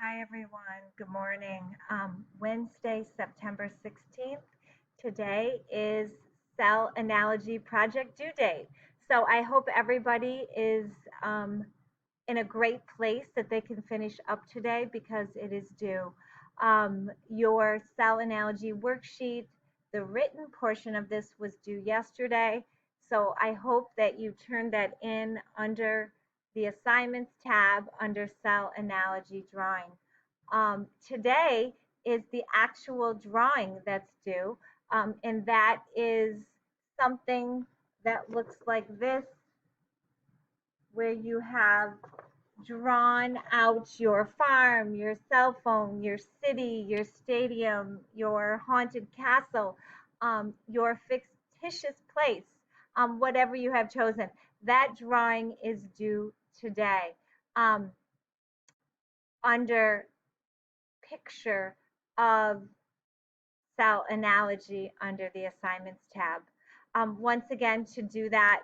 Hi, everyone. Good morning. Wednesday, September 16th. Today is Cell Analogy Project due date. So I hope everybody is um, in a great place that they can finish up today because it is due. Your cell analogy worksheet, the written portion of this was due yesterday. So I hope that you turn that in under the assignments tab under cell analogy drawing. Today is the actual drawing that's due, and that is something that looks like this, where you have drawn out your farm, your cell phone, your city, your stadium, your haunted castle, your fictitious place, whatever you have chosen. That drawing is due today. Um, Under picture of cell analogy under the assignments tab. Once again, to do that,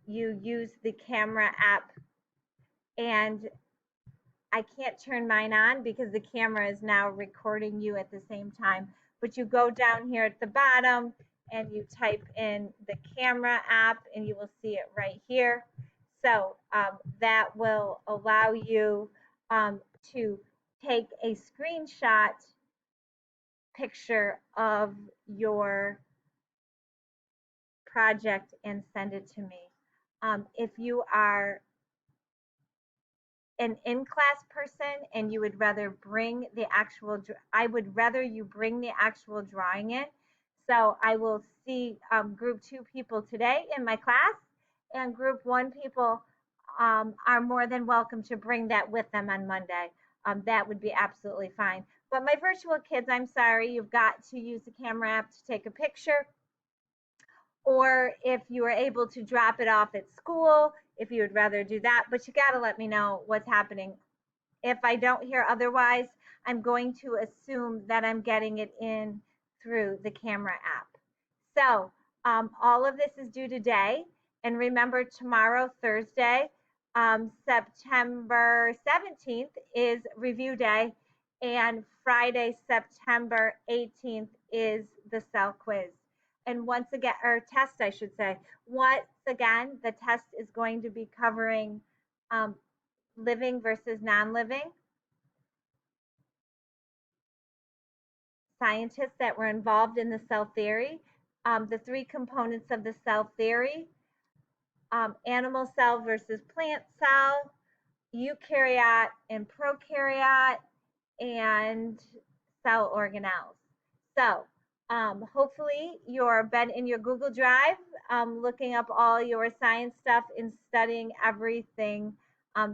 you use the camera app, and I can't turn mine on because the camera is now recording you at the same time. But you go down here at the bottom and you type in the camera app and you will see it right here. So that will allow you to take a screenshot picture of your project and send it to me. If you are an in-class person and you would rather bring the actual, I would rather you bring the actual drawing in. So I will see group 2 people today in my class, and group 1 people are more than welcome to bring that with them on Monday. That would be absolutely fine. But my virtual kids, I'm sorry, you've got to use the camera app to take a picture, or if you are able to drop it off at school, if you would rather do that. But you got to let me know what's happening. If I don't hear otherwise, I'm going to assume that I'm getting it in through the camera app. So all of this is due today. And remember, tomorrow, Thursday, September 17th, is review day. And Friday, September 18th, is the cell quiz. And once again, or test, I should say. Once again, the test is going to be covering living versus non-living, scientists that were involved in the cell theory, the 3 components of the cell theory, animal cell versus plant cell, eukaryote and prokaryote, and cell organelles. So hopefully you're been in your Google Drive looking up all your science stuff and studying everything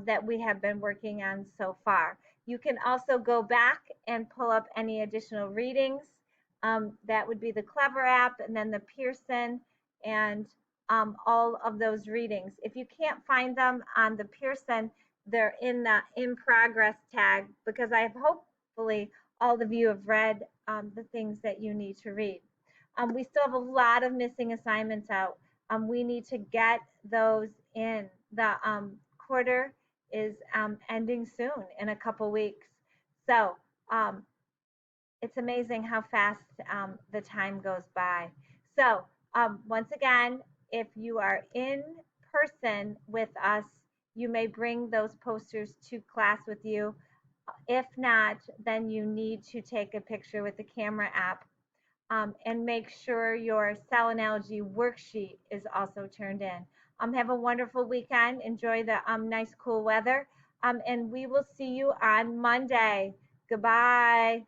that we have been working on so far. You can also go back and pull up any additional readings. That would be the Clever app and then the Pearson and all of those readings. If you can't find them on the Pearson, they're in the in progress tag, because I have hopefully all of you have read the things that you need to read. We still have a lot of missing assignments out. We need to get those in. The quarter is ending soon in a couple weeks. So it's amazing how fast the time goes by. So once again, if you are in person with us, you may bring those posters to class with you. If not, then you need to take a picture with the camera app, and make sure your cell analogy worksheet is also turned in. Have a wonderful weekend. Enjoy the nice cool weather. And we will see you on Monday. Goodbye.